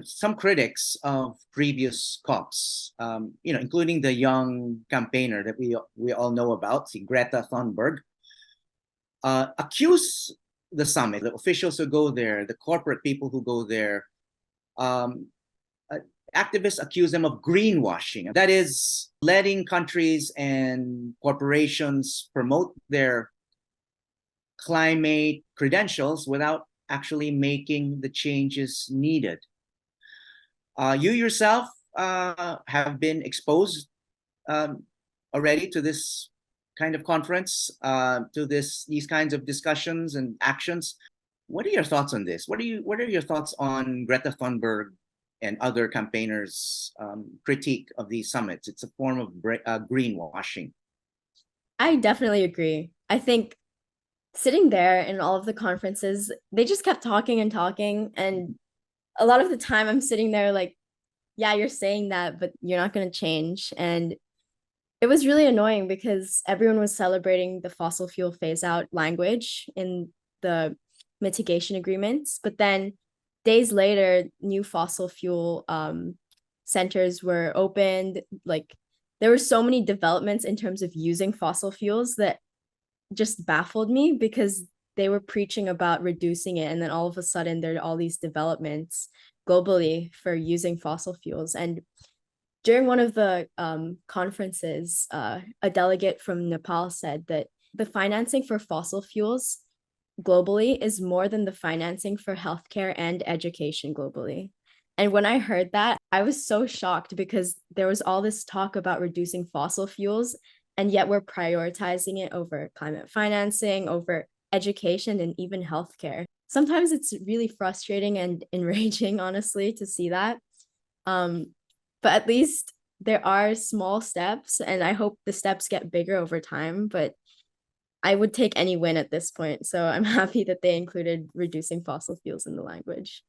some critics of previous COPs, including the young campaigner that we all know about, Greta Thunberg, accuse the summit, the officials who go there, the corporate people who go there. Activists accuse them of greenwashing. That is, letting countries and corporations promote their climate credentials without actually making the changes needed. You yourself have been exposed already to this kind of conference, to these kinds of discussions and actions. What are your thoughts on this? What are your thoughts on Greta Thunberg and other campaigners' critique of these summits? It's a form of greenwashing. I definitely agree. I think sitting there in all of the conferences, they just kept talking and talking. And a lot of the time I'm sitting there like, yeah, you're saying that, but you're not going to change. And it was really annoying because everyone was celebrating the fossil fuel phase out language in the mitigation agreements. But then days later, new fossil fuel centers were opened. Like, there were so many developments in terms of using fossil fuels that just baffled me, because they were preaching about reducing it, and then all of a sudden there are all these developments globally for using fossil fuels. And during one of the conferences, a delegate from Nepal said that the financing for fossil fuels globally is more than the financing for healthcare and education globally. And when I heard that, I was so shocked, because there was all this talk about reducing fossil fuels, and yet we're prioritizing it over climate financing, over education, and even healthcare. Sometimes it's really frustrating and enraging, honestly, to see that. But at least there are small steps, and I hope the steps get bigger over time. But I would take any win at this point. So I'm happy that they included reducing fossil fuels in the language.